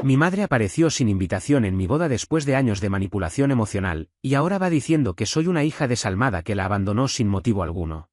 Mi madre apareció sin invitación en mi boda después de años de manipulación emocional, y ahora va diciendo que soy una hija desalmada que la abandonó sin motivo alguno.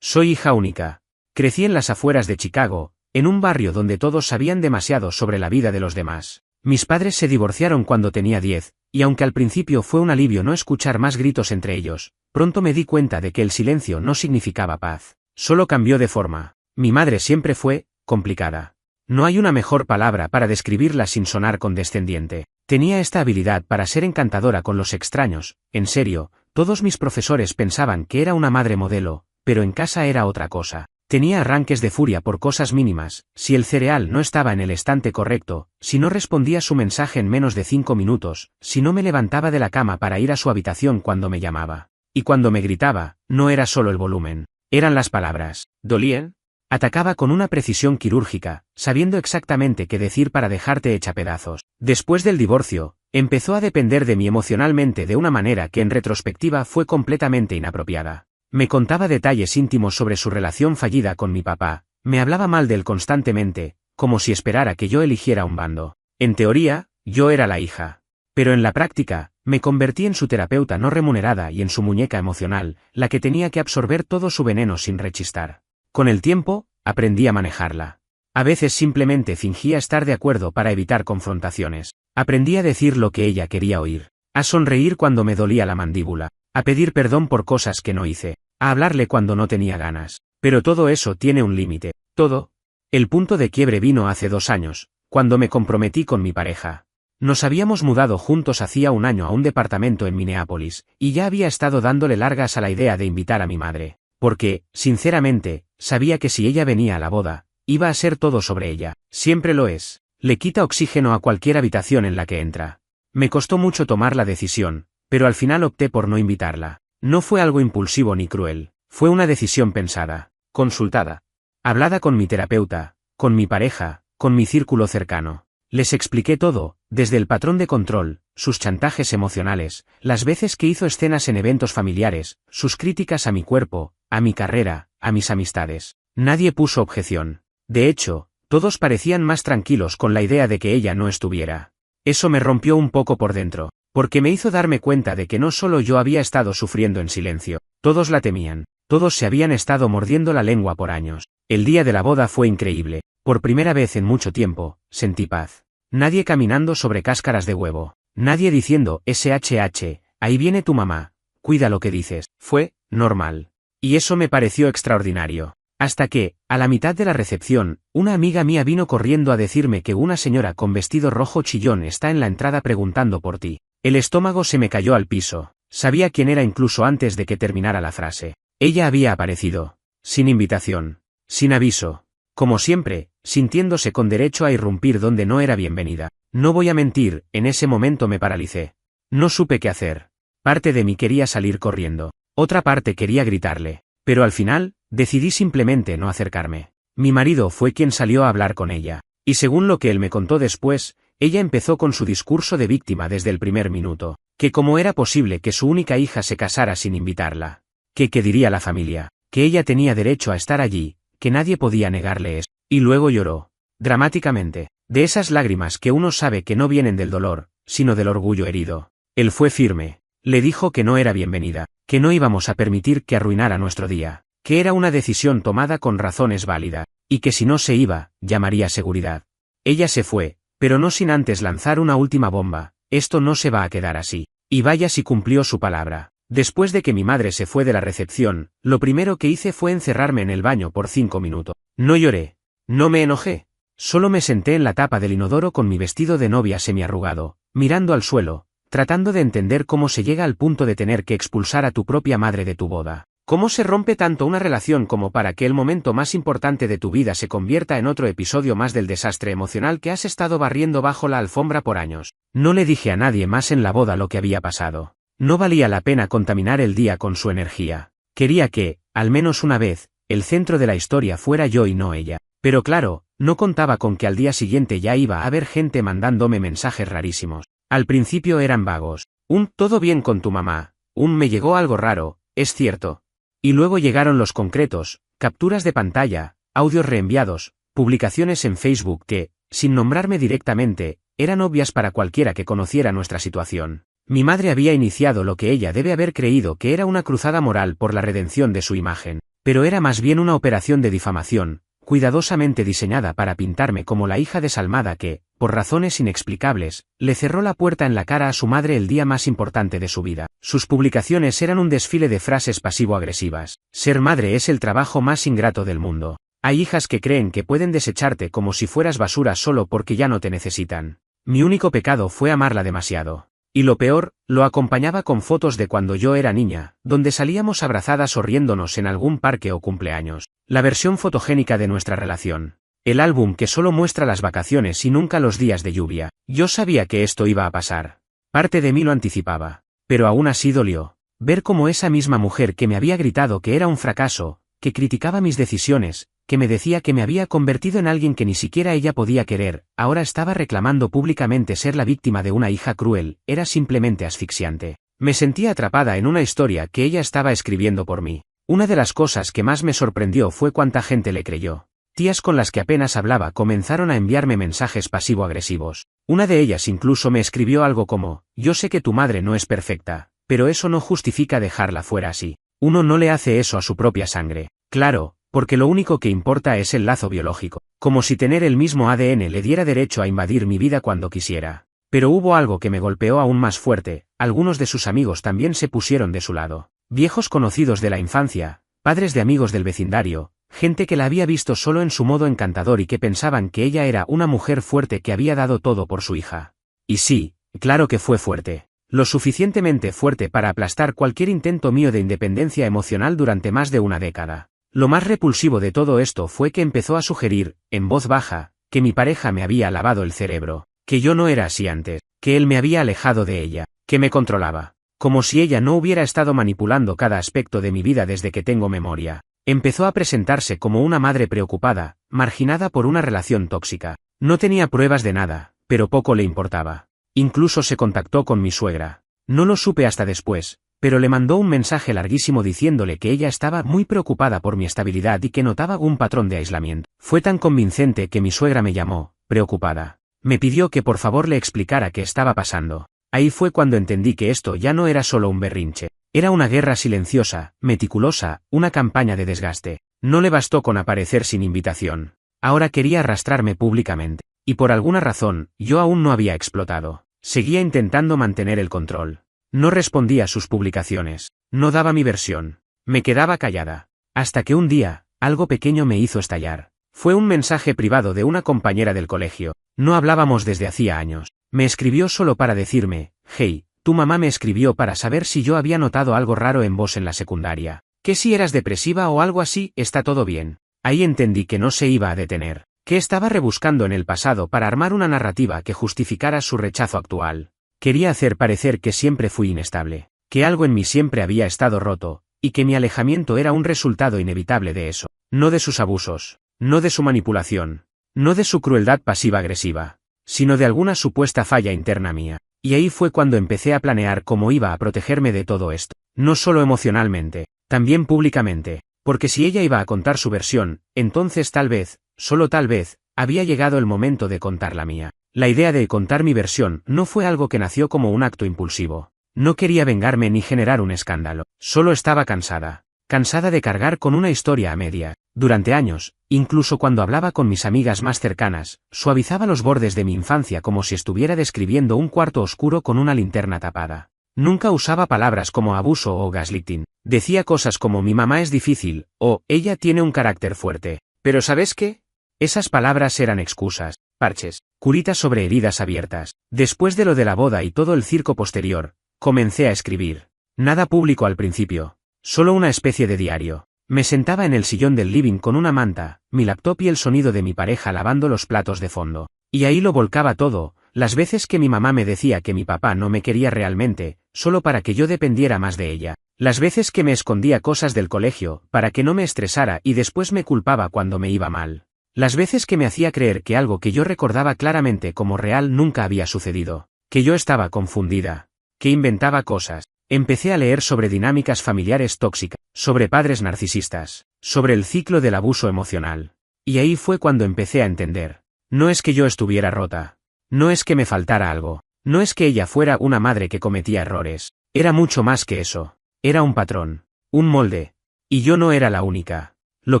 Soy hija única. Crecí en las afueras de Chicago, en un barrio donde todos sabían demasiado sobre la vida de los demás. Mis padres se divorciaron cuando tenía 10, y aunque al principio fue un alivio no escuchar más gritos entre ellos, pronto me di cuenta de que el silencio no significaba paz. Solo cambió de forma. Mi madre siempre fue complicada. No hay una mejor palabra para describirla sin sonar condescendiente. Tenía esta habilidad para ser encantadora con los extraños, en serio, todos mis profesores pensaban que era una madre modelo, pero en casa era otra cosa. Tenía arranques de furia por cosas mínimas, si el cereal no estaba en el estante correcto, si no respondía su mensaje en menos de 5 minutos, si no me levantaba de la cama para ir a su habitación cuando me llamaba. Y cuando me gritaba, no era solo el volumen, eran las palabras. ¿Dolían? Atacaba con una precisión quirúrgica, sabiendo exactamente qué decir para dejarte hecha pedazos. Después del divorcio, empezó a depender de mí emocionalmente de una manera que en retrospectiva fue completamente inapropiada. Me contaba detalles íntimos sobre su relación fallida con mi papá, me hablaba mal de él constantemente, como si esperara que yo eligiera un bando. En teoría, yo era la hija. Pero en la práctica, me convertí en su terapeuta no remunerada y en su muñeca emocional, la que tenía que absorber todo su veneno sin rechistar. Con el tiempo, aprendí a manejarla. A veces simplemente fingía estar de acuerdo para evitar confrontaciones. Aprendí a decir lo que ella quería oír, a sonreír cuando me dolía la mandíbula, a pedir perdón por cosas que no hice, a hablarle cuando no tenía ganas. Pero todo eso tiene un límite. Todo. El punto de quiebre vino hace 2 años, cuando me comprometí con mi pareja. Nos habíamos mudado juntos hacía 1 año a un departamento en Minneapolis, y ya había estado dándole largas a la idea de invitar a mi madre. Porque, sinceramente, sabía que si ella venía a la boda, iba a ser todo sobre ella. Siempre lo es. Le quita oxígeno a cualquier habitación en la que entra. Me costó mucho tomar la decisión, pero al final opté por no invitarla. No fue algo impulsivo ni cruel, fue una decisión pensada, consultada, hablada con mi terapeuta, con mi pareja, con mi círculo cercano. Les expliqué todo, desde el patrón de control, sus chantajes emocionales, las veces que hizo escenas en eventos familiares, sus críticas a mi cuerpo, a mi carrera, a mis amistades. Nadie puso objeción. De hecho, todos parecían más tranquilos con la idea de que ella no estuviera. Eso me rompió un poco por dentro, porque me hizo darme cuenta de que no solo yo había estado sufriendo en silencio, todos la temían, todos se habían estado mordiendo la lengua por años. El día de la boda fue increíble, por primera vez en mucho tiempo, sentí paz. Nadie caminando sobre cáscaras de huevo, nadie diciendo, SHH, ahí viene tu mamá, cuida lo que dices. Fue normal. Y eso me pareció extraordinario. Hasta que, a la mitad de la recepción, una amiga mía vino corriendo a decirme que una señora con vestido rojo chillón está en la entrada preguntando por ti. El estómago se me cayó al piso. Sabía quién era incluso antes de que terminara la frase. Ella había aparecido. Sin invitación. Sin aviso. Como siempre, sintiéndose con derecho a irrumpir donde no era bienvenida. No voy a mentir, en ese momento me paralicé. No supe qué hacer. Parte de mí quería salir corriendo. Otra parte quería gritarle. Pero al final, decidí simplemente no acercarme. Mi marido fue quien salió a hablar con ella. Y según lo que él me contó después, ella empezó con su discurso de víctima desde el primer minuto. Que cómo era posible que su única hija se casara sin invitarla. Que qué diría la familia. Que ella tenía derecho a estar allí, que nadie podía negarle eso. Y luego lloró. Dramáticamente. De esas lágrimas que uno sabe que no vienen del dolor, sino del orgullo herido. Él fue firme. Le dijo que no era bienvenida, que no íbamos a permitir que arruinara nuestro día, que era una decisión tomada con razones válidas, y que si no se iba, llamaría seguridad. Ella se fue, pero no sin antes lanzar una última bomba. Esto no se va a quedar así. Y vaya si cumplió su palabra. Después de que mi madre se fue de la recepción, lo primero que hice fue encerrarme en el baño por 5 minutos. No lloré. No me enojé. Solo me senté en la tapa del inodoro con mi vestido de novia semiarrugado, mirando al suelo, tratando de entender cómo se llega al punto de tener que expulsar a tu propia madre de tu boda. ¿Cómo se rompe tanto una relación como para que el momento más importante de tu vida se convierta en otro episodio más del desastre emocional que has estado barriendo bajo la alfombra por años? No le dije a nadie más en la boda lo que había pasado. No valía la pena contaminar el día con su energía. Quería que, al menos una vez, el centro de la historia fuera yo y no ella. Pero claro, no contaba con que al día siguiente ya iba a haber gente mandándome mensajes rarísimos. Al principio eran vagos. ¿Todo bien con tu mamá? Me llegó algo raro, es cierto. Y luego llegaron los concretos, capturas de pantalla, audios reenviados, publicaciones en Facebook que, sin nombrarme directamente, eran obvias para cualquiera que conociera nuestra situación. Mi madre había iniciado lo que ella debe haber creído que era una cruzada moral por la redención de su imagen, pero era más bien una operación de difamación, cuidadosamente diseñada para pintarme como la hija desalmada que, por razones inexplicables, le cerró la puerta en la cara a su madre el día más importante de su vida. Sus publicaciones eran un desfile de frases pasivo-agresivas. Ser madre es el trabajo más ingrato del mundo. Hay hijas que creen que pueden desecharte como si fueras basura solo porque ya no te necesitan. Mi único pecado fue amarla demasiado. Y lo peor, lo acompañaba con fotos de cuando yo era niña, donde salíamos abrazadas o riéndonos en algún parque o cumpleaños. La versión fotogénica de nuestra relación. El álbum que solo muestra las vacaciones y nunca los días de lluvia. Yo sabía que esto iba a pasar. Parte de mí lo anticipaba. Pero aún así dolió. Ver cómo esa misma mujer que me había gritado que era un fracaso, que criticaba mis decisiones, que me decía que me había convertido en alguien que ni siquiera ella podía querer, ahora estaba reclamando públicamente ser la víctima de una hija cruel, era simplemente asfixiante. Me sentía atrapada en una historia que ella estaba escribiendo por mí. Una de las cosas que más me sorprendió fue cuánta gente le creyó. Tías con las que apenas hablaba comenzaron a enviarme mensajes pasivo-agresivos. Una de ellas incluso me escribió algo como, yo sé que tu madre no es perfecta, pero eso no justifica dejarla fuera así. Uno no le hace eso a su propia sangre. Claro, porque lo único que importa es el lazo biológico. Como si tener el mismo ADN le diera derecho a invadir mi vida cuando quisiera. Pero hubo algo que me golpeó aún más fuerte, algunos de sus amigos también se pusieron de su lado. Viejos conocidos de la infancia, padres de amigos del vecindario, gente que la había visto solo en su modo encantador y que pensaban que ella era una mujer fuerte que había dado todo por su hija. Y sí, claro que fue fuerte. Lo suficientemente fuerte para aplastar cualquier intento mío de independencia emocional durante más de una década. Lo más repulsivo de todo esto fue que empezó a sugerir, en voz baja, que mi pareja me había lavado el cerebro, que yo no era así antes, que él me había alejado de ella, que me controlaba, como si ella no hubiera estado manipulando cada aspecto de mi vida desde que tengo memoria. Empezó a presentarse como una madre preocupada, marginada por una relación tóxica. No tenía pruebas de nada, pero poco le importaba. Incluso se contactó con mi suegra. No lo supe hasta después, pero le mandó un mensaje larguísimo diciéndole que ella estaba muy preocupada por mi estabilidad y que notaba un patrón de aislamiento. Fue tan convincente que mi suegra me llamó, preocupada. Me pidió que por favor le explicara qué estaba pasando. Ahí fue cuando entendí que esto ya no era solo un berrinche. Era una guerra silenciosa, meticulosa, una campaña de desgaste. No le bastó con aparecer sin invitación. Ahora quería arrastrarme públicamente. Y por alguna razón, yo aún no había explotado. Seguía intentando mantener el control. No respondía a sus publicaciones. No daba mi versión. Me quedaba callada. Hasta que un día, algo pequeño me hizo estallar. Fue un mensaje privado de una compañera del colegio. No hablábamos desde hacía años. Me escribió solo para decirme, hey, tu mamá me escribió para saber si yo había notado algo raro en vos en la secundaria. Que si eras depresiva o algo así, está todo bien. Ahí entendí que no se iba a detener. Que estaba rebuscando en el pasado para armar una narrativa que justificara su rechazo actual. Quería hacer parecer que siempre fui inestable, que algo en mí siempre había estado roto, y que mi alejamiento era un resultado inevitable de eso, no de sus abusos, no de su manipulación, no de su crueldad pasiva-agresiva, sino de alguna supuesta falla interna mía. Y ahí fue cuando empecé a planear cómo iba a protegerme de todo esto, no solo emocionalmente, también públicamente, porque si ella iba a contar su versión, entonces tal vez, solo tal vez, había llegado el momento de contar la mía. La idea de contar mi versión no fue algo que nació como un acto impulsivo. No quería vengarme ni generar un escándalo. Solo estaba cansada. Cansada de cargar con una historia a media. Durante años, incluso cuando hablaba con mis amigas más cercanas, suavizaba los bordes de mi infancia como si estuviera describiendo un cuarto oscuro con una linterna tapada. Nunca usaba palabras como abuso o gaslighting. Decía cosas como mi mamá es difícil, o ella tiene un carácter fuerte. Pero ¿sabes qué? Esas palabras eran excusas, parches, curitas sobre heridas abiertas. Después de lo de la boda y todo el circo posterior, comencé a escribir. Nada público al principio. Solo una especie de diario. Me sentaba en el sillón del living con una manta, mi laptop y el sonido de mi pareja lavando los platos de fondo. Y ahí lo volcaba todo, las veces que mi mamá me decía que mi papá no me quería realmente, solo para que yo dependiera más de ella. Las veces que me escondía cosas del colegio, para que no me estresara y después me culpaba cuando me iba mal. Las veces que me hacía creer que algo que yo recordaba claramente como real nunca había sucedido, que yo estaba confundida, que inventaba cosas. Empecé a leer sobre dinámicas familiares tóxicas, sobre padres narcisistas, sobre el ciclo del abuso emocional. Y ahí fue cuando empecé a entender. No es que yo estuviera rota. No es que me faltara algo. No es que ella fuera una madre que cometía errores. Era mucho más que eso. Era un patrón. Un molde. Y yo no era la única. Lo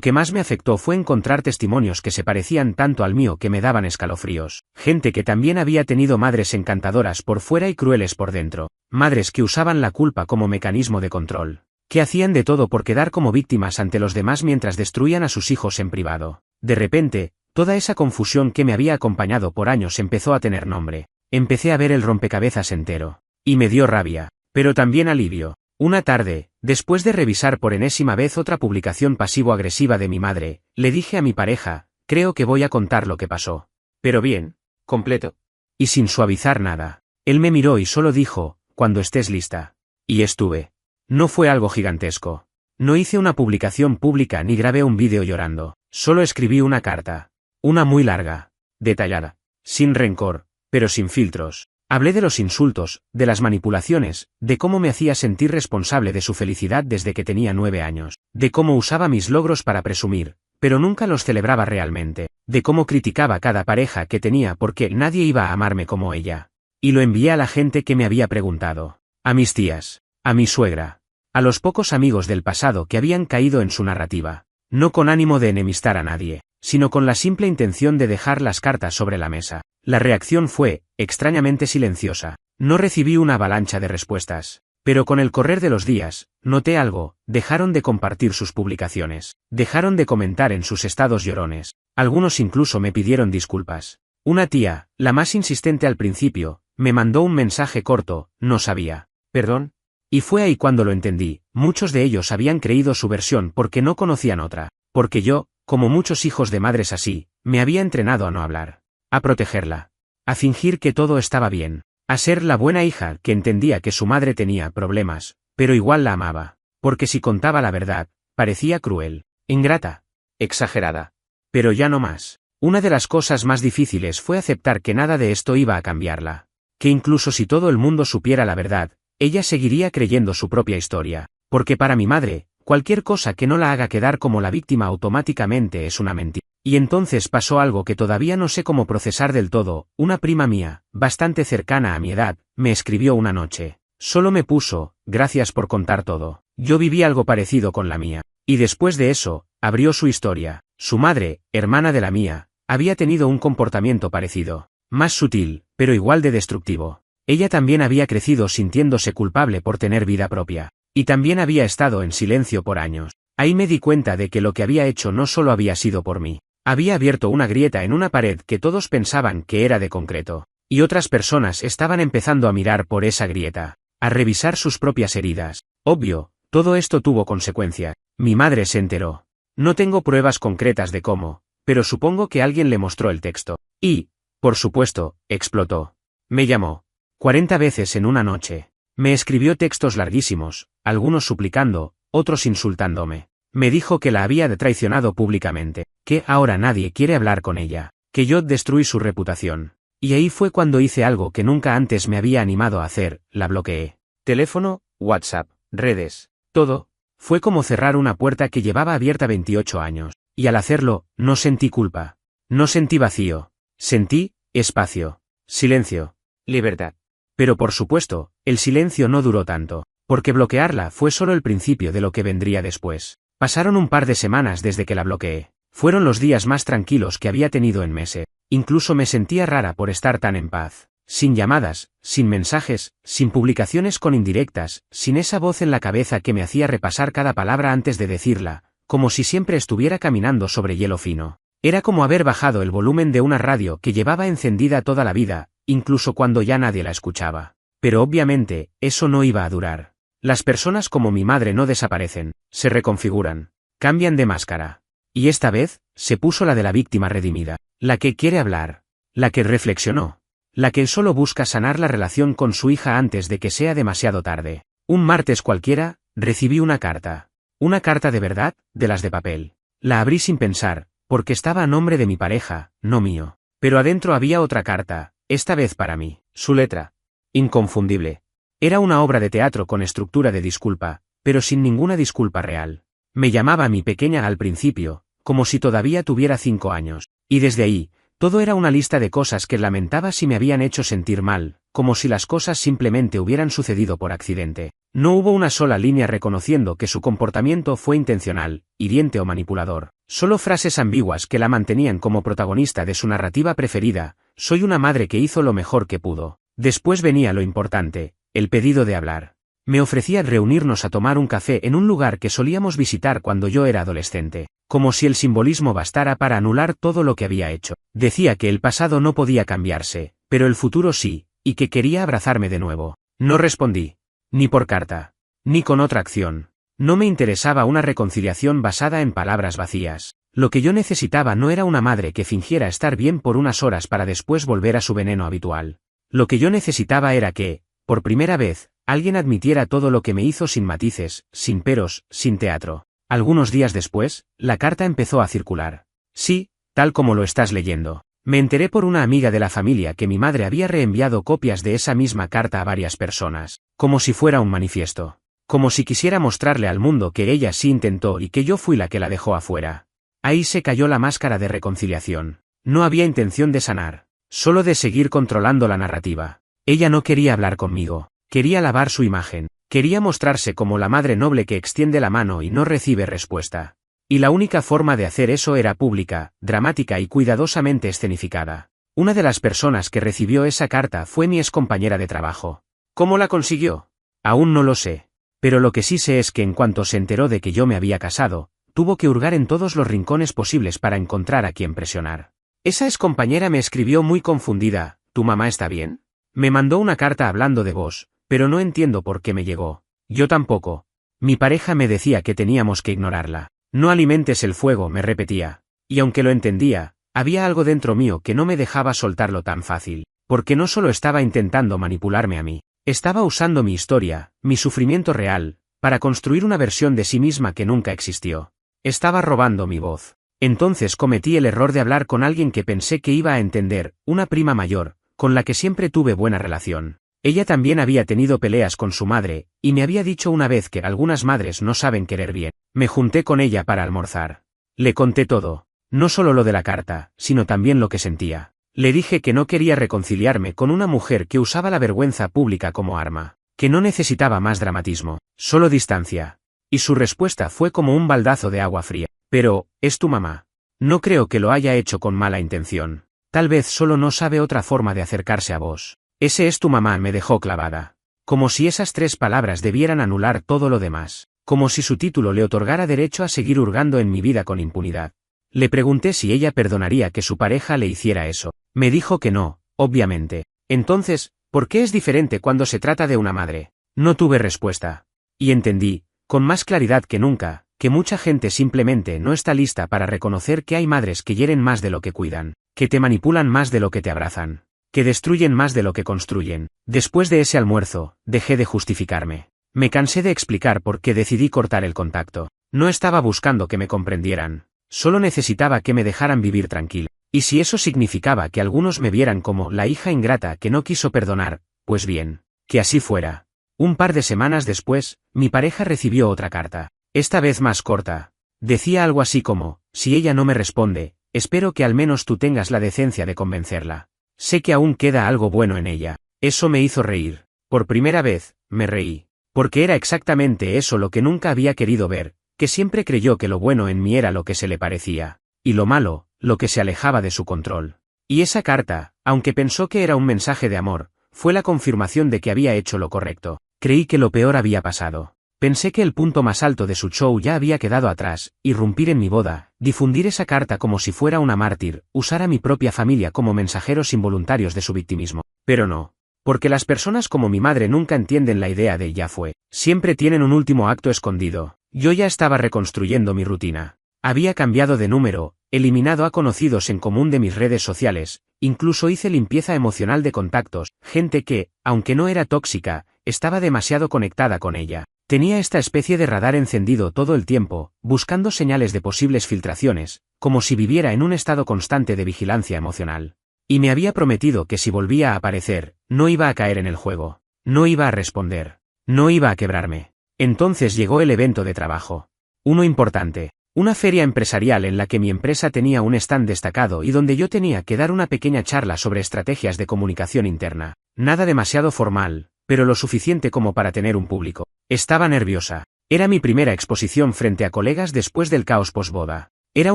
que más me afectó fue encontrar testimonios que se parecían tanto al mío que me daban escalofríos. Gente que también había tenido madres encantadoras por fuera y crueles por dentro. Madres que usaban la culpa como mecanismo de control. Que hacían de todo por quedar como víctimas ante los demás mientras destruían a sus hijos en privado. De repente, toda esa confusión que me había acompañado por años empezó a tener nombre. Empecé a ver el rompecabezas entero. Y me dio rabia. Pero también alivio. Una tarde, después de revisar por enésima vez otra publicación pasivo-agresiva de mi madre, le dije a mi pareja, creo que voy a contar lo que pasó. Pero bien, completo. Y sin suavizar nada. Él me miró y solo dijo, cuando estés lista. Y estuve. No fue algo gigantesco. No hice una publicación pública ni grabé un vídeo llorando. Solo escribí una carta. Una muy larga. Detallada. Sin rencor, pero sin filtros. Hablé de los insultos, de las manipulaciones, de cómo me hacía sentir responsable de su felicidad desde que tenía 9 años, de cómo usaba mis logros para presumir, pero nunca los celebraba realmente, de cómo criticaba cada pareja que tenía porque nadie iba a amarme como ella. Y lo envié a la gente que me había preguntado, a mis tías, a mi suegra, a los pocos amigos del pasado que habían caído en su narrativa, no con ánimo de enemistar a nadie, sino con la simple intención de dejar las cartas sobre la mesa. La reacción fue, extrañamente silenciosa. No recibí una avalancha de respuestas. Pero con el correr de los días, noté algo, dejaron de compartir sus publicaciones. Dejaron de comentar en sus estados llorones. Algunos incluso me pidieron disculpas. Una tía, la más insistente al principio, me mandó un mensaje corto, no sabía. ¿Perdón? Y fue ahí cuando lo entendí. Muchos de ellos habían creído su versión porque no conocían otra. Porque yo, como muchos hijos de madres así, me había entrenado a no hablar. A protegerla. A fingir que todo estaba bien. A ser la buena hija que entendía que su madre tenía problemas, pero igual la amaba. Porque si contaba la verdad, parecía cruel, ingrata, exagerada. Pero ya no más. Una de las cosas más difíciles fue aceptar que nada de esto iba a cambiarla. Que incluso si todo el mundo supiera la verdad, ella seguiría creyendo su propia historia. Porque para mi madre, cualquier cosa que no la haga quedar como la víctima automáticamente es una mentira. Y entonces pasó algo que todavía no sé cómo procesar del todo. Una prima mía, bastante cercana a mi edad, me escribió una noche. Solo me puso, gracias por contar todo. Yo viví algo parecido con la mía. Y después de eso, abrió su historia. Su madre, hermana de la mía, había tenido un comportamiento parecido. Más sutil, pero igual de destructivo. Ella también había crecido sintiéndose culpable por tener vida propia. Y también había estado en silencio por años. Ahí me di cuenta de que lo que había hecho no solo había sido por mí. Había abierto una grieta en una pared que todos pensaban que era de concreto. Y otras personas estaban empezando a mirar por esa grieta. A revisar sus propias heridas. Obvio, todo esto tuvo consecuencias. Mi madre se enteró. No tengo pruebas concretas de cómo, pero supongo que alguien le mostró el texto. Y, por supuesto, explotó. Me llamó 40 veces en una noche. Me escribió textos larguísimos, algunos suplicando, otros insultándome. Me dijo que la había traicionado públicamente, que ahora nadie quiere hablar con ella, que yo destruí su reputación. Y ahí fue cuando hice algo que nunca antes me había animado a hacer, la bloqueé. Teléfono, WhatsApp, redes, todo. Fue como cerrar una puerta que llevaba abierta 28 años, y al hacerlo, no sentí culpa. No sentí vacío. Sentí espacio, silencio, libertad. Pero por supuesto, el silencio no duró tanto, porque bloquearla fue solo el principio de lo que vendría después. Pasaron un par de semanas desde que la bloqueé. Fueron los días más tranquilos que había tenido en meses. Incluso me sentía rara por estar tan en paz. Sin llamadas, sin mensajes, sin publicaciones con indirectas, sin esa voz en la cabeza que me hacía repasar cada palabra antes de decirla, como si siempre estuviera caminando sobre hielo fino. Era como haber bajado el volumen de una radio que llevaba encendida toda la vida, incluso cuando ya nadie la escuchaba. Pero obviamente, eso no iba a durar. Las personas como mi madre no desaparecen, se reconfiguran, cambian de máscara. Y esta vez, se puso la de la víctima redimida, la que quiere hablar, la que reflexionó, la que solo busca sanar la relación con su hija antes de que sea demasiado tarde. Un martes cualquiera, recibí una carta. Una carta de verdad, de las de papel. La abrí sin pensar, porque estaba a nombre de mi pareja, no mío. Pero adentro había otra carta, esta vez para mí. Su letra, inconfundible. Era una obra de teatro con estructura de disculpa, pero sin ninguna disculpa real. Me llamaba mi pequeña al principio, como si todavía tuviera 5 años, y desde ahí, Todo era una lista de cosas que lamentaba si me habían hecho sentir mal, como si las cosas simplemente hubieran sucedido por accidente. No hubo una sola línea reconociendo que su comportamiento fue intencional, hiriente o manipulador. Solo frases ambiguas que la mantenían como protagonista de su narrativa preferida: soy una madre que hizo lo mejor que pudo. Después venía lo importante, el pedido de hablar. Me ofrecía reunirnos a tomar un café en un lugar que solíamos visitar cuando yo era adolescente, como si el simbolismo bastara para anular todo lo que había hecho. Decía que el pasado no podía cambiarse, pero el futuro sí, y que quería abrazarme de nuevo. No respondí. Ni por carta. Ni con otra acción. No me interesaba una reconciliación basada en palabras vacías. Lo que yo necesitaba no era una madre que fingiera estar bien por unas horas para después volver a su veneno habitual. Lo que yo necesitaba era que, por primera vez, alguien admitiera todo lo que me hizo sin matices, sin peros, sin teatro. Algunos días después, la carta empezó a circular. Sí, tal como lo estás leyendo. Me enteré por una amiga de la familia que mi madre había reenviado copias de esa misma carta a varias personas, como si fuera un manifiesto. Como si quisiera mostrarle al mundo que ella sí intentó y que yo fui la que la dejó afuera. Ahí se cayó la máscara de reconciliación. No había intención de sanar, solo de seguir controlando la narrativa. Ella no quería hablar conmigo, quería lavar su imagen, quería mostrarse como la madre noble que extiende la mano y no recibe respuesta. Y la única forma de hacer eso era pública, dramática y cuidadosamente escenificada. Una de las personas que recibió esa carta fue mi excompañera de trabajo. ¿Cómo la consiguió? Aún no lo sé. Pero lo que sí sé es que en cuanto se enteró de que yo me había casado, tuvo que hurgar en todos los rincones posibles para encontrar a quien presionar. Esa excompañera me escribió muy confundida: ¿tu mamá está bien? Me mandó una carta hablando de vos, pero no entiendo por qué me llegó. Yo tampoco. Mi pareja me decía que teníamos que ignorarla. No alimentes el fuego, me repetía. Y aunque lo entendía, había algo dentro mío que no me dejaba soltarlo tan fácil, porque no solo estaba intentando manipularme a mí, estaba usando mi historia, mi sufrimiento real, para construir una versión de sí misma que nunca existió. Estaba robando mi voz. Entonces cometí el error de hablar con alguien que pensé que iba a entender, una prima mayor, con la que siempre tuve buena relación. Ella también había tenido peleas con su madre, y me había dicho una vez que algunas madres no saben querer bien. Me junté con ella para almorzar. Le conté todo, no solo lo de la carta, sino también lo que sentía. Le dije que no quería reconciliarme con una mujer que usaba la vergüenza pública como arma, que no necesitaba más dramatismo, solo distancia. Y su respuesta fue como un baldazo de agua fría. Pero, es tu mamá. No creo que lo haya hecho con mala intención. Tal vez solo no sabe otra forma de acercarse a vos. Ese es tu mamá, me dejó clavada. Como si esas 3 palabras debieran anular todo lo demás. Como si su título le otorgara derecho a seguir hurgando en mi vida con impunidad. Le pregunté si ella perdonaría que su pareja le hiciera eso. Me dijo que no, obviamente. Entonces, ¿por qué es diferente cuando se trata de una madre? No tuve respuesta. Y entendí, con más claridad que nunca, que mucha gente simplemente no está lista para reconocer que hay madres que hieren más de lo que cuidan, que te manipulan más de lo que te abrazan, que destruyen más de lo que construyen. Después de ese almuerzo, dejé de justificarme. Me cansé de explicar por qué decidí cortar el contacto. No estaba buscando que me comprendieran. Solo necesitaba que me dejaran vivir tranquilo. Y si eso significaba que algunos me vieran como la hija ingrata que no quiso perdonar, pues bien, que así fuera. Un par de semanas después, mi pareja recibió otra carta. Esta vez más corta. Decía algo así como: si ella no me responde, espero que al menos tú tengas la decencia de convencerla. Sé que aún queda algo bueno en ella. Eso me hizo reír. Por primera vez, me reí. Porque era exactamente eso lo que nunca había querido ver, que siempre creyó que lo bueno en mí era lo que se le parecía, y lo malo, lo que se alejaba de su control. Y esa carta, aunque pensó que era un mensaje de amor, fue la confirmación de que había hecho lo correcto. Creí que lo peor había pasado. Pensé que el punto más alto de su show ya había quedado atrás: irrumpir en mi boda, difundir esa carta como si fuera una mártir, usar a mi propia familia como mensajeros involuntarios de su victimismo. Pero no. Porque las personas como mi madre nunca entienden la idea de ya fue. Siempre tienen un último acto escondido. Yo ya estaba reconstruyendo mi rutina. Había cambiado de número, eliminado a conocidos en común de mis redes sociales, incluso hice limpieza emocional de contactos, gente que, aunque no era tóxica, estaba demasiado conectada con ella. Tenía esta especie de radar encendido todo el tiempo, buscando señales de posibles filtraciones, como si viviera en un estado constante de vigilancia emocional. Y me había prometido que si volvía a aparecer, no iba a caer en el juego, no iba a responder, no iba a quebrarme. Entonces llegó el evento de trabajo. Uno importante, Una feria empresarial en la que mi empresa tenía un stand destacado y donde yo tenía que dar una pequeña charla sobre estrategias de comunicación interna. Nada demasiado formal, pero lo suficiente como para tener un público. Estaba nerviosa. Era mi primera exposición frente a colegas después del caos posboda. Era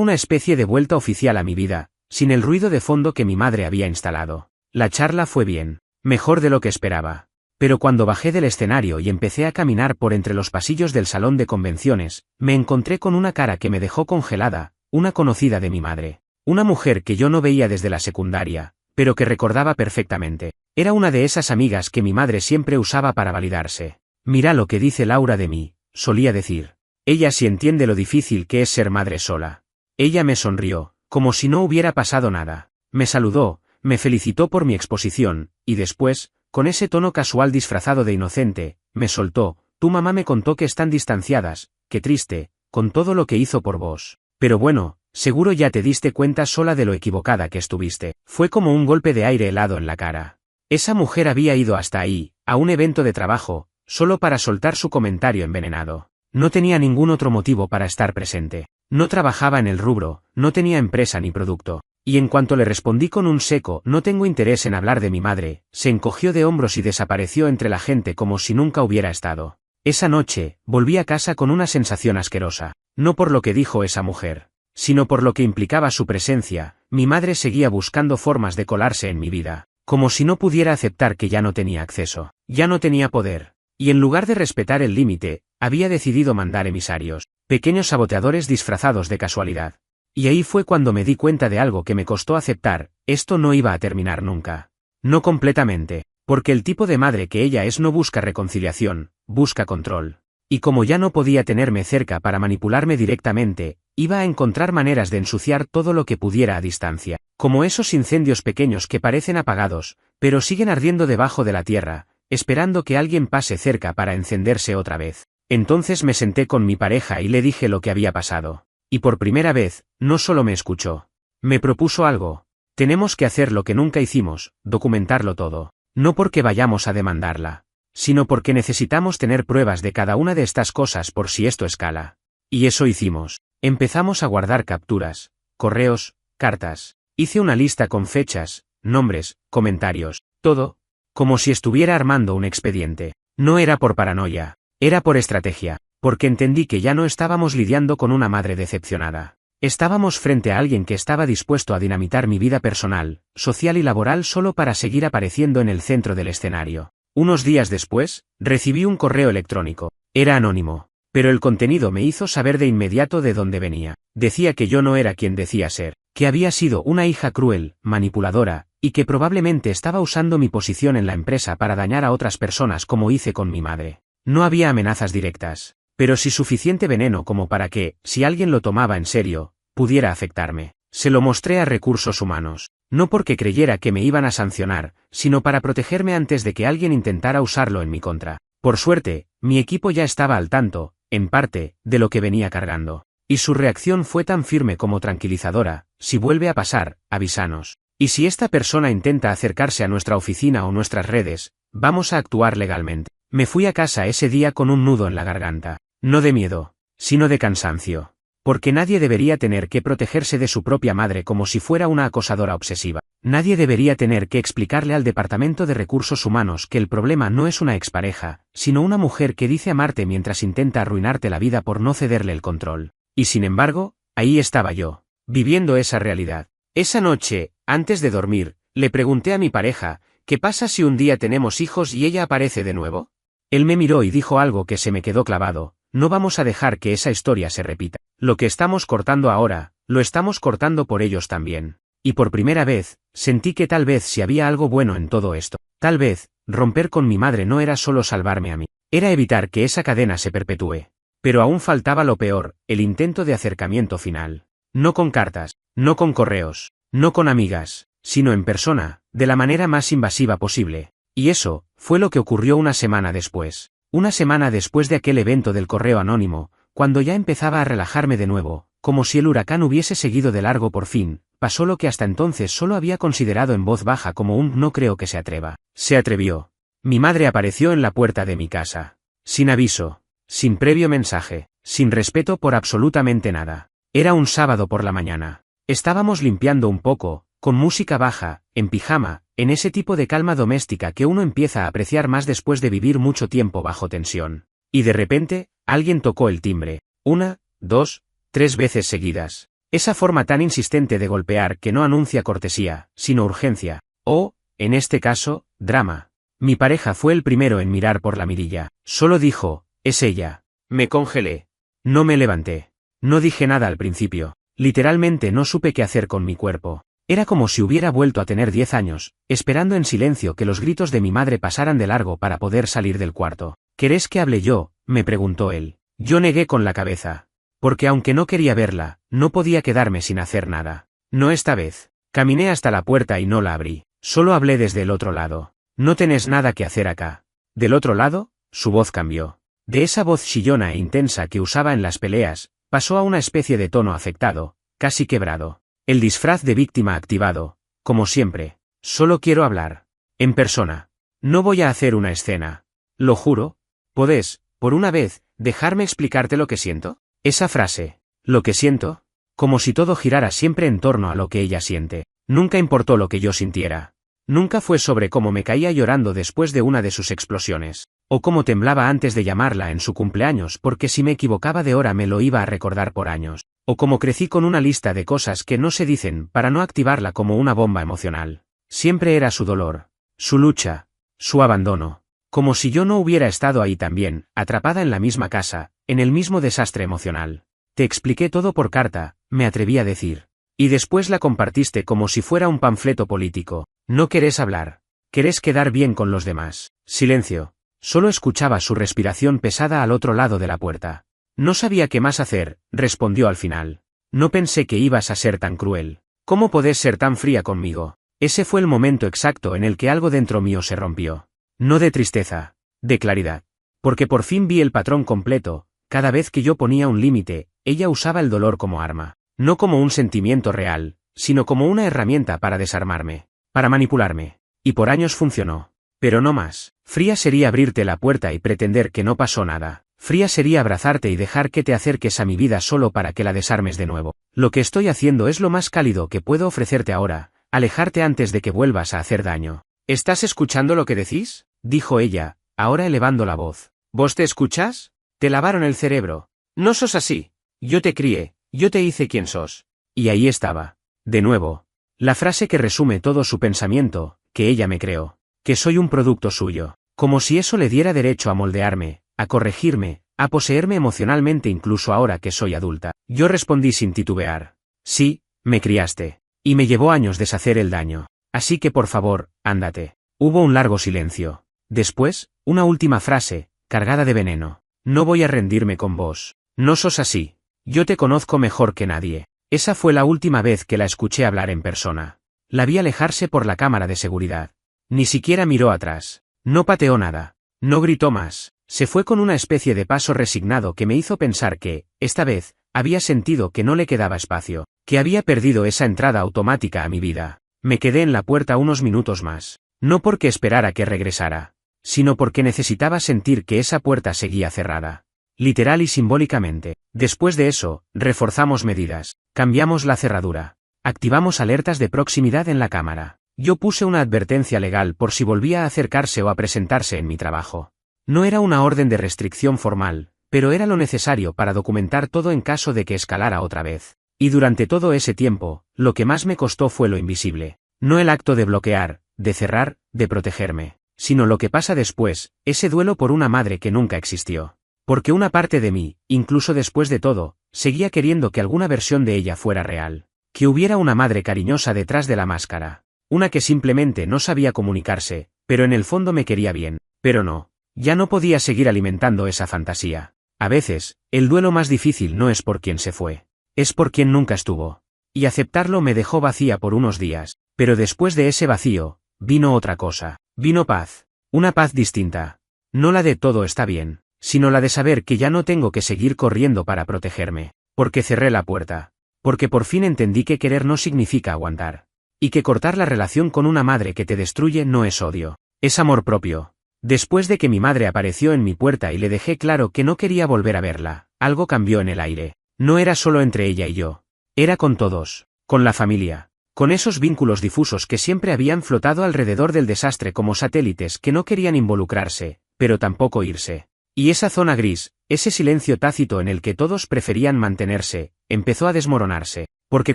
una especie de vuelta oficial a mi vida, sin el ruido de fondo que mi madre había instalado. La charla fue bien, mejor de lo que esperaba. Pero cuando bajé del escenario y empecé a caminar por entre los pasillos del salón de convenciones, me encontré con una cara que me dejó congelada, una conocida de mi madre. Una mujer que yo no veía desde la secundaria, pero que recordaba perfectamente. Era una de esas amigas que mi madre siempre usaba para validarse. Mira lo que dice Laura de mí, solía decir. Ella sí entiende lo difícil que es ser madre sola. Ella me sonrió, como si no hubiera pasado nada. Me saludó, me felicitó por mi exposición, y después, con ese tono casual disfrazado de inocente, me soltó: tu mamá me contó que están distanciadas, qué triste, con todo lo que hizo por vos. Pero bueno, seguro ya te diste cuenta sola de lo equivocada que estuviste. Fue como un golpe de aire helado en la cara. Esa mujer había ido hasta ahí, a un evento de trabajo, solo para soltar su comentario envenenado. No tenía ningún otro motivo para estar presente. No trabajaba en el rubro, no tenía empresa ni producto. Y en cuanto le respondí con un seco "no tengo interés en hablar de mi madre", se encogió de hombros y desapareció entre la gente como si nunca hubiera estado. Esa noche, volví a casa con una sensación asquerosa. No por lo que dijo esa mujer, sino por lo que implicaba su presencia. Mi madre seguía buscando formas de colarse en mi vida, como si no pudiera aceptar que ya no tenía acceso, ya no tenía poder. Y en lugar de respetar el límite, había decidido mandar emisarios, pequeños saboteadores disfrazados de casualidad. Y ahí fue cuando me di cuenta de algo que me costó aceptar: esto no iba a terminar nunca. No completamente, porque el tipo de madre que ella es no busca reconciliación, busca control. Y como ya no podía tenerme cerca para manipularme directamente, iba a encontrar maneras de ensuciar todo lo que pudiera a distancia, como esos incendios pequeños que parecen apagados, pero siguen ardiendo debajo de la tierra, esperando que alguien pase cerca para encenderse otra vez. Entonces me senté con mi pareja y le dije lo que había pasado. Y por primera vez, no solo me escuchó. Me propuso algo. Tenemos que hacer lo que nunca hicimos, documentarlo todo. No porque vayamos a demandarla, sino porque necesitamos tener pruebas de cada una de estas cosas por si esto escala. Y eso hicimos. Empezamos a guardar capturas, correos, cartas. Hice una lista con fechas, nombres, comentarios, todo, como si estuviera armando un expediente. No era por paranoia, era por estrategia. Porque entendí que ya no estábamos lidiando con una madre decepcionada. Estábamos frente a alguien que estaba dispuesto a dinamitar mi vida personal, social y laboral solo para seguir apareciendo en el centro del escenario. Unos días después, recibí un correo electrónico. Era anónimo, pero el contenido me hizo saber de inmediato de dónde venía. Decía que yo no era quien decía ser, que había sido una hija cruel, manipuladora, y que probablemente estaba usando mi posición en la empresa para dañar a otras personas como hice con mi madre. No había amenazas directas, pero sí suficiente veneno como para que, si alguien lo tomaba en serio, pudiera afectarme. Se lo mostré a recursos humanos, no porque creyera que me iban a sancionar, sino para protegerme antes de que alguien intentara usarlo en mi contra. Por suerte, mi equipo ya estaba al tanto, en parte, de lo que venía cargando. Y su reacción fue tan firme como tranquilizadora: si vuelve a pasar, avísanos. Y si esta persona intenta acercarse a nuestra oficina o nuestras redes, vamos a actuar legalmente. Me fui a casa ese día con un nudo en la garganta. No de miedo, sino de cansancio. Porque nadie debería tener que protegerse de su propia madre como si fuera una acosadora obsesiva. Nadie debería tener que explicarle al Departamento de Recursos Humanos que el problema no es una expareja, sino una mujer que dice amarte mientras intenta arruinarte la vida por no cederle el control. Y sin embargo, ahí estaba yo, viviendo esa realidad. Esa noche, antes de dormir, le pregunté a mi pareja: ¿qué pasa si un día tenemos hijos y ella aparece de nuevo? Él me miró y dijo algo que se me quedó clavado: no vamos a dejar que esa historia se repita. Lo que estamos cortando ahora, lo estamos cortando por ellos también. Y por primera vez, sentí que tal vez si había algo bueno en todo esto, tal vez, romper con mi madre no era solo salvarme a mí, era evitar que esa cadena se perpetúe. Pero aún faltaba lo peor: el intento de acercamiento final. No con cartas, no con correos, no con amigas, sino en persona, de la manera más invasiva posible. Y eso fue lo que ocurrió una semana después. Una semana después de aquel evento del correo anónimo, cuando ya empezaba a relajarme de nuevo, como si el huracán hubiese seguido de largo por fin, pasó lo que hasta entonces solo había considerado en voz baja como un "no creo que se atreva". Se atrevió. Mi madre apareció en la puerta de mi casa. Sin aviso, sin previo mensaje, sin respeto por absolutamente nada. Era un sábado por la mañana. Estábamos limpiando un poco, con música baja, en pijama, en ese tipo de calma doméstica que uno empieza a apreciar más después de vivir mucho tiempo bajo tensión. Y de repente, alguien tocó el timbre. 1, 2, 3 veces seguidas. Esa forma tan insistente de golpear que no anuncia cortesía, sino urgencia. O, en este caso, drama. Mi pareja fue el primero en mirar por la mirilla. Solo dijo, es ella. Me congelé. No me levanté. No dije nada al principio. Literalmente no supe qué hacer con mi cuerpo. Era como si hubiera vuelto a tener 10 años, esperando en silencio que los gritos de mi madre pasaran de largo para poder salir del cuarto. ¿Querés que hable yo?, me preguntó él. Yo negué con la cabeza. Porque aunque no quería verla, no podía quedarme sin hacer nada. No esta vez. Caminé hasta la puerta y no la abrí. Solo hablé desde el otro lado. No tenés nada que hacer acá. Del otro lado, su voz cambió. De esa voz chillona e intensa que usaba en las peleas, pasó a una especie de tono afectado, casi quebrado. El disfraz de víctima activado, como siempre. Solo quiero hablar. En persona. No voy a hacer una escena. Lo juro. ¿Podés, por una vez, dejarme explicarte lo que siento? Esa frase, lo que siento, como si todo girara siempre en torno a lo que ella siente. Nunca importó lo que yo sintiera. Nunca fue sobre cómo me caía llorando después de una de sus explosiones, o cómo temblaba antes de llamarla en su cumpleaños porque si me equivocaba de hora me lo iba a recordar por años, o cómo crecí con una lista de cosas que no se dicen para no activarla como una bomba emocional. Siempre era su dolor, su lucha, su abandono, como si yo no hubiera estado ahí también, atrapada en la misma casa, en el mismo desastre emocional. Te expliqué todo por carta, me atreví a decir. Y después la compartiste como si fuera un panfleto político. No querés hablar. Querés quedar bien con los demás. Silencio. Solo escuchaba su respiración pesada al otro lado de la puerta. No sabía qué más hacer, respondió al final. No pensé que ibas a ser tan cruel. ¿Cómo podés ser tan fría conmigo? Ese fue el momento exacto en el que algo dentro mío se rompió. No de tristeza, de claridad. Porque por fin vi el patrón completo. Cada vez que yo ponía un límite, ella usaba el dolor como arma. No como un sentimiento real, sino como una herramienta para desarmarme, para manipularme. Y por años funcionó. Pero no más. Fría sería abrirte la puerta y pretender que no pasó nada. Fría sería abrazarte y dejar que te acerques a mi vida solo para que la desarmes de nuevo. Lo que estoy haciendo es lo más cálido que puedo ofrecerte ahora, alejarte antes de que vuelvas a hacer daño. ¿Estás escuchando lo que decís?, dijo ella, ahora elevando la voz. ¿Vos te escuchás? Te lavaron el cerebro. No sos así. Yo te crié. Yo te hice quien sos. Y ahí estaba. De nuevo. La frase que resume todo su pensamiento, que ella me creó. Que soy un producto suyo. Como si eso le diera derecho a moldearme, a corregirme, a poseerme emocionalmente incluso ahora que soy adulta. Yo respondí sin titubear. Sí, me criaste. Y me llevó años deshacer el daño. Así que por favor, ándate. Hubo un largo silencio. Después, una última frase, cargada de veneno. No voy a rendirme con vos. No sos así. Yo te conozco mejor que nadie. Esa fue la última vez que la escuché hablar en persona. La vi alejarse por la cámara de seguridad. Ni siquiera miró atrás. No pateó nada. No gritó más. Se fue con una especie de paso resignado que me hizo pensar que, esta vez, había sentido que no le quedaba espacio, que había perdido esa entrada automática a mi vida. Me quedé en la puerta unos minutos más. No porque esperara que regresara, sino porque necesitaba sentir que esa puerta seguía cerrada. Literal y simbólicamente. Después de eso, reforzamos medidas, cambiamos la cerradura, activamos alertas de proximidad en la cámara. Yo puse una advertencia legal por si volvía a acercarse o a presentarse en mi trabajo. No era una orden de restricción formal, pero era lo necesario para documentar todo en caso de que escalara otra vez. Y durante todo ese tiempo, lo que más me costó fue lo invisible. No el acto de bloquear, de cerrar, de protegerme, sino lo que pasa después, ese duelo por una madre que nunca existió. Porque una parte de mí, incluso después de todo, seguía queriendo que alguna versión de ella fuera real. Que hubiera una madre cariñosa detrás de la máscara. Una que simplemente no sabía comunicarse, pero en el fondo me quería bien. Pero no. Ya no podía seguir alimentando esa fantasía. A veces, el duelo más difícil no es por quien se fue. Es por quien nunca estuvo. Y aceptarlo me dejó vacía por unos días. Pero después de ese vacío, vino otra cosa. Vino paz. Una paz distinta. No la de todo está bien, sino la de saber que ya no tengo que seguir corriendo para protegerme. Porque cerré la puerta. Porque por fin entendí que querer no significa aguantar. Y que cortar la relación con una madre que te destruye no es odio. Es amor propio. Después de que mi madre apareció en mi puerta y le dejé claro que no quería volver a verla, algo cambió en el aire. No era solo entre ella y yo. Era con todos, con la familia, con esos vínculos difusos que siempre habían flotado alrededor del desastre como satélites que no querían involucrarse, pero tampoco irse. Y esa zona gris, ese silencio tácito en el que todos preferían mantenerse, empezó a desmoronarse, porque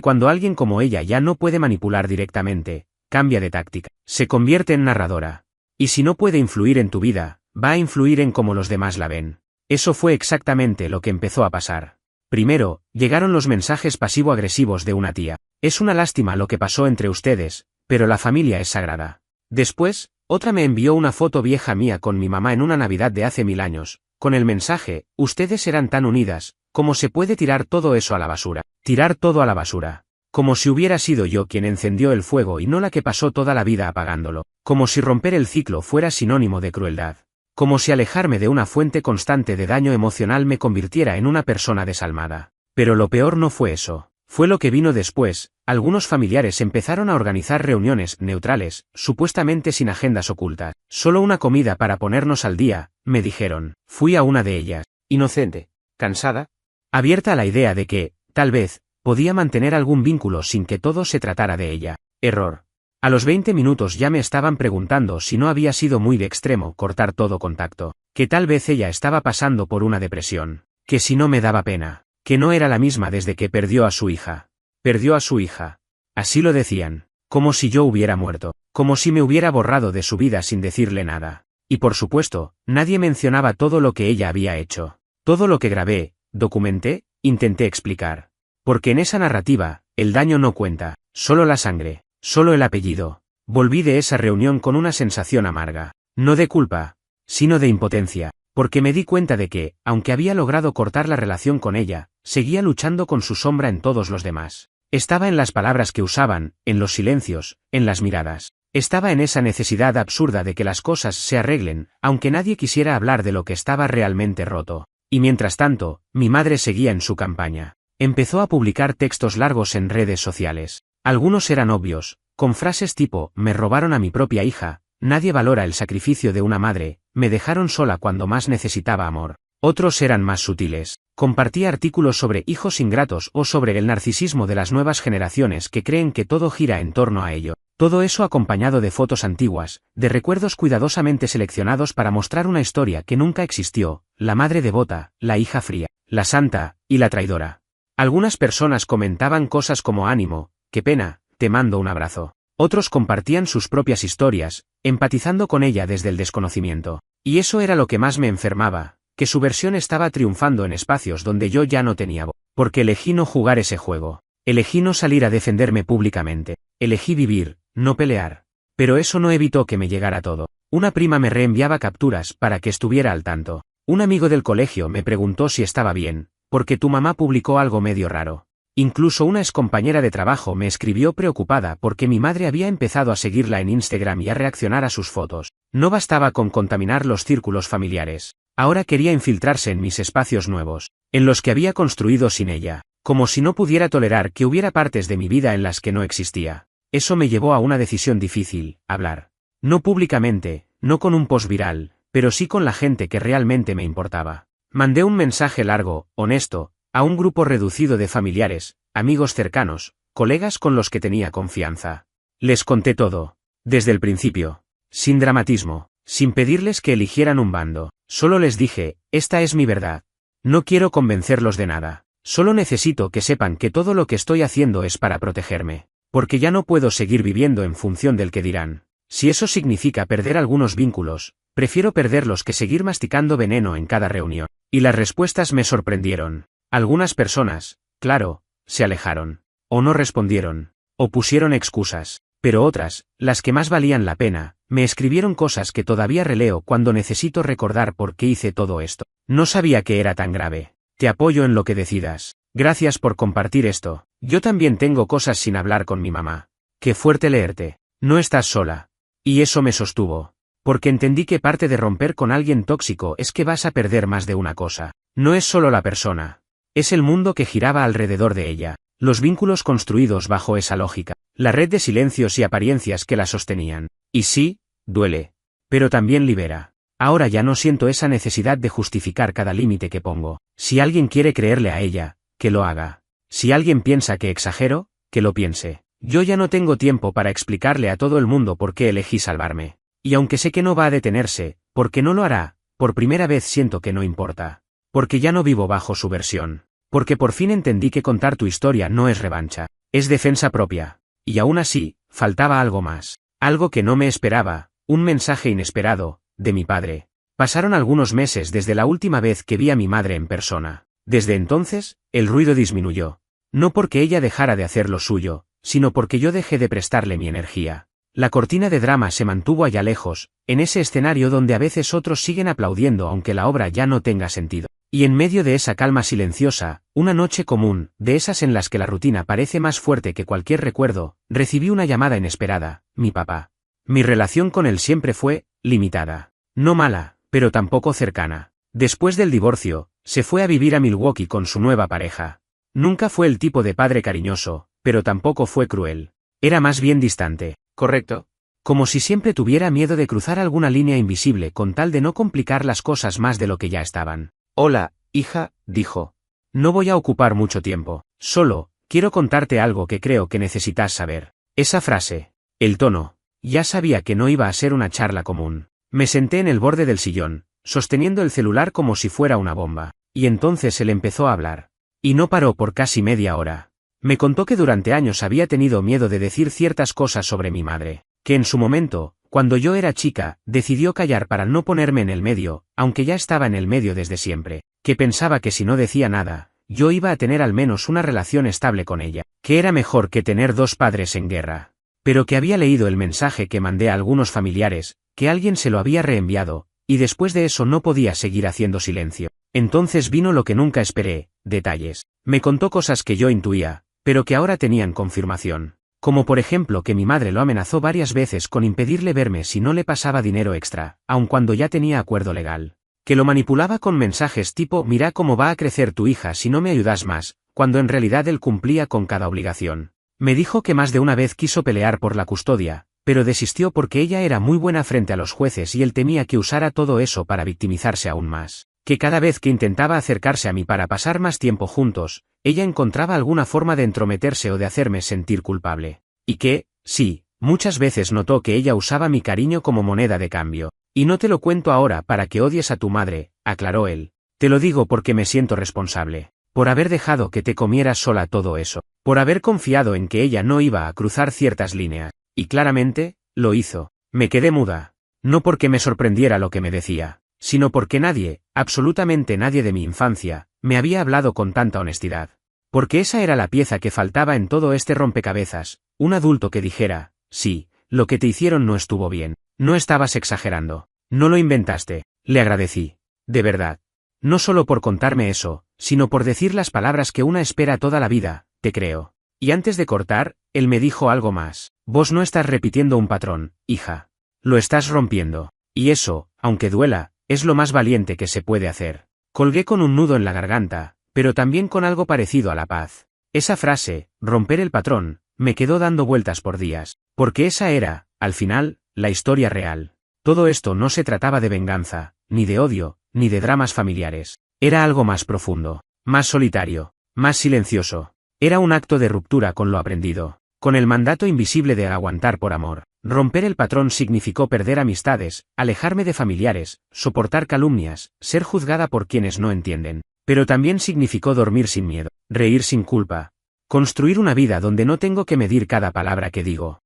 cuando alguien como ella ya no puede manipular directamente, cambia de táctica, se convierte en narradora. Y si no puede influir en tu vida, va a influir en cómo los demás la ven. Eso fue exactamente lo que empezó a pasar. Primero, llegaron los mensajes pasivo-agresivos de una tía. Es una lástima lo que pasó entre ustedes, pero la familia es sagrada. Después, otra me envió una foto vieja mía con mi mamá en una Navidad de hace 1000 años, con el mensaje, ustedes eran tan unidas, ¿cómo se puede tirar todo eso a la basura? Tirar todo a la basura. Como si hubiera sido yo quien encendió el fuego y no la que pasó toda la vida apagándolo. Como si romper el ciclo fuera sinónimo de crueldad. Como si alejarme de una fuente constante de daño emocional me convirtiera en una persona desalmada. Pero lo peor no fue eso. Fue lo que vino después. Algunos familiares empezaron a organizar reuniones neutrales, supuestamente sin agendas ocultas. Solo una comida para ponernos al día, me dijeron. Fui a una de ellas. Inocente. Cansada. Abierta a la idea de que, tal vez, podía mantener algún vínculo sin que todo se tratara de ella. Error. A los 20 minutos ya me estaban preguntando si no había sido muy de extremo cortar todo contacto, que tal vez ella estaba pasando por una depresión, que si no me daba pena, que no era la misma desde que perdió a su hija. Perdió a su hija. Así lo decían, como si yo hubiera muerto, como si me hubiera borrado de su vida sin decirle nada. Y por supuesto, nadie mencionaba todo lo que ella había hecho, todo lo que grabé, documenté, intenté explicar. Porque en esa narrativa, el daño no cuenta, solo la sangre. Solo el apellido. Volví de esa reunión con una sensación amarga, no de culpa, sino de impotencia, porque me di cuenta de que, aunque había logrado cortar la relación con ella, seguía luchando con su sombra en todos los demás. Estaba en las palabras que usaban, en los silencios, en las miradas. Estaba en esa necesidad absurda de que las cosas se arreglen, aunque nadie quisiera hablar de lo que estaba realmente roto. Y mientras tanto, mi madre seguía en su campaña. Empezó a publicar textos largos en redes sociales. Algunos eran obvios, con frases tipo, me robaron a mi propia hija, nadie valora el sacrificio de una madre, me dejaron sola cuando más necesitaba amor. Otros eran más sutiles. Compartía artículos sobre hijos ingratos o sobre el narcisismo de las nuevas generaciones que creen que todo gira en torno a ello. Todo eso acompañado de fotos antiguas, de recuerdos cuidadosamente seleccionados para mostrar una historia que nunca existió, la madre devota, la hija fría, la santa, y la traidora. Algunas personas comentaban cosas como ánimo, qué pena, te mando un abrazo. Otros compartían sus propias historias, empatizando con ella desde el desconocimiento. Y eso era lo que más me enfermaba, que su versión estaba triunfando en espacios donde yo ya no tenía voz. Porque elegí no jugar ese juego. Elegí no salir a defenderme públicamente. Elegí vivir, no pelear. Pero eso no evitó que me llegara todo. Una prima me reenviaba capturas para que estuviera al tanto. Un amigo del colegio me preguntó si estaba bien, porque tu mamá publicó algo medio raro. Incluso una excompañera de trabajo me escribió preocupada porque mi madre había empezado a seguirla en Instagram y a reaccionar a sus fotos. No bastaba con contaminar los círculos familiares. Ahora quería infiltrarse en mis espacios nuevos, en los que había construido sin ella, como si no pudiera tolerar que hubiera partes de mi vida en las que no existía. Eso me llevó a una decisión difícil, hablar. No públicamente, no con un post viral, pero sí con la gente que realmente me importaba. Mandé un mensaje largo, honesto, a un grupo reducido de familiares, amigos cercanos, colegas con los que tenía confianza. Les conté todo, desde el principio, sin dramatismo, sin pedirles que eligieran un bando. Solo les dije, esta es mi verdad. No quiero convencerlos de nada. Solo necesito que sepan que todo lo que estoy haciendo es para protegerme. Porque ya no puedo seguir viviendo en función del que dirán. Si eso significa perder algunos vínculos, prefiero perderlos que seguir masticando veneno en cada reunión. Y las respuestas me sorprendieron. Algunas personas, claro, se alejaron. O no respondieron. O pusieron excusas. Pero otras, las que más valían la pena, me escribieron cosas que todavía releo cuando necesito recordar por qué hice todo esto. No sabía que era tan grave. Te apoyo en lo que decidas. Gracias por compartir esto. Yo también tengo cosas sin hablar con mi mamá. Qué fuerte leerte. No estás sola. Y eso me sostuvo. Porque entendí que parte de romper con alguien tóxico es que vas a perder más de una cosa. No es solo la persona. Es el mundo que giraba alrededor de ella. Los vínculos construidos bajo esa lógica. La red de silencios y apariencias que la sostenían. Y sí, duele. Pero también libera. Ahora ya no siento esa necesidad de justificar cada límite que pongo. Si alguien quiere creerle a ella, que lo haga. Si alguien piensa que exagero, que lo piense. Yo ya no tengo tiempo para explicarle a todo el mundo por qué elegí salvarme. Y aunque sé que no va a detenerse, porque no lo hará, por primera vez siento que no importa. Porque ya no vivo bajo su versión. Porque por fin entendí que contar tu historia no es revancha, es defensa propia. Y aún así, faltaba algo más. Algo que no me esperaba, un mensaje inesperado, de mi padre. Pasaron algunos meses desde la última vez que vi a mi madre en persona. Desde entonces, el ruido disminuyó. No porque ella dejara de hacer lo suyo, sino porque yo dejé de prestarle mi energía. La cortina de drama se mantuvo allá lejos, en ese escenario donde a veces otros siguen aplaudiendo aunque la obra ya no tenga sentido. Y en medio de esa calma silenciosa, una noche común, de esas en las que la rutina parece más fuerte que cualquier recuerdo, recibí una llamada inesperada, mi papá. Mi relación con él siempre fue limitada. No mala, pero tampoco cercana. Después del divorcio, se fue a vivir a Milwaukee con su nueva pareja. Nunca fue el tipo de padre cariñoso, pero tampoco fue cruel. Era más bien distante. ¿Correcto? Como si siempre tuviera miedo de cruzar alguna línea invisible con tal de no complicar las cosas más de lo que ya estaban. Hola, hija, dijo. No voy a ocupar mucho tiempo. Solo, quiero contarte algo que creo que necesitas saber. Esa frase. El tono. Ya sabía que no iba a ser una charla común. Me senté en el borde del sillón, sosteniendo el celular como si fuera una bomba. Y entonces él empezó a hablar. Y no paró por casi media hora. Me contó que durante años había tenido miedo de decir ciertas cosas sobre mi madre. Que en su momento, cuando yo era chica, decidió callar para no ponerme en el medio, aunque ya estaba en el medio desde siempre. Que pensaba que si no decía nada, yo iba a tener al menos una relación estable con ella. Que era mejor que tener dos padres en guerra. Pero que había leído el mensaje que mandé a algunos familiares, que alguien se lo había reenviado, y después de eso no podía seguir haciendo silencio. Entonces vino lo que nunca esperé, detalles. Me contó cosas que yo intuía, pero que ahora tenían confirmación. Como por ejemplo que mi madre lo amenazó varias veces con impedirle verme si no le pasaba dinero extra, aun cuando ya tenía acuerdo legal. Que lo manipulaba con mensajes tipo mira cómo va a crecer tu hija si no me ayudas más, cuando en realidad él cumplía con cada obligación. Me dijo que más de una vez quiso pelear por la custodia, pero desistió porque ella era muy buena frente a los jueces y él temía que usara todo eso para victimizarse aún más. Que cada vez que intentaba acercarse a mí para pasar más tiempo juntos, ella encontraba alguna forma de entrometerse o de hacerme sentir culpable. Y que, sí, muchas veces notó que ella usaba mi cariño como moneda de cambio. Y no te lo cuento ahora para que odies a tu madre, aclaró él. Te lo digo porque me siento responsable. Por haber dejado que te comieras sola todo eso. Por haber confiado en que ella no iba a cruzar ciertas líneas. Y claramente, lo hizo. Me quedé muda. No porque me sorprendiera lo que me decía, sino porque nadie, absolutamente nadie de mi infancia, me había hablado con tanta honestidad. Porque esa era la pieza que faltaba en todo este rompecabezas, un adulto que dijera, sí, lo que te hicieron no estuvo bien, no estabas exagerando, no lo inventaste, le agradecí. De verdad. No solo por contarme eso, sino por decir las palabras que una espera toda la vida, te creo. Y antes de cortar, él me dijo algo más. Vos no estás repitiendo un patrón, hija. Lo estás rompiendo. Y eso, aunque duela, es lo más valiente que se puede hacer. Colgué con un nudo en la garganta, pero también con algo parecido a la paz. Esa frase, romper el patrón, me quedó dando vueltas por días, porque esa era, al final, la historia real. Todo esto no se trataba de venganza, ni de odio, ni de dramas familiares. Era algo más profundo, más solitario, más silencioso. Era un acto de ruptura con lo aprendido, con el mandato invisible de aguantar por amor. Romper el patrón significó perder amistades, alejarme de familiares, soportar calumnias, ser juzgada por quienes no entienden. Pero también significó dormir sin miedo, reír sin culpa, construir una vida donde no tengo que medir cada palabra que digo.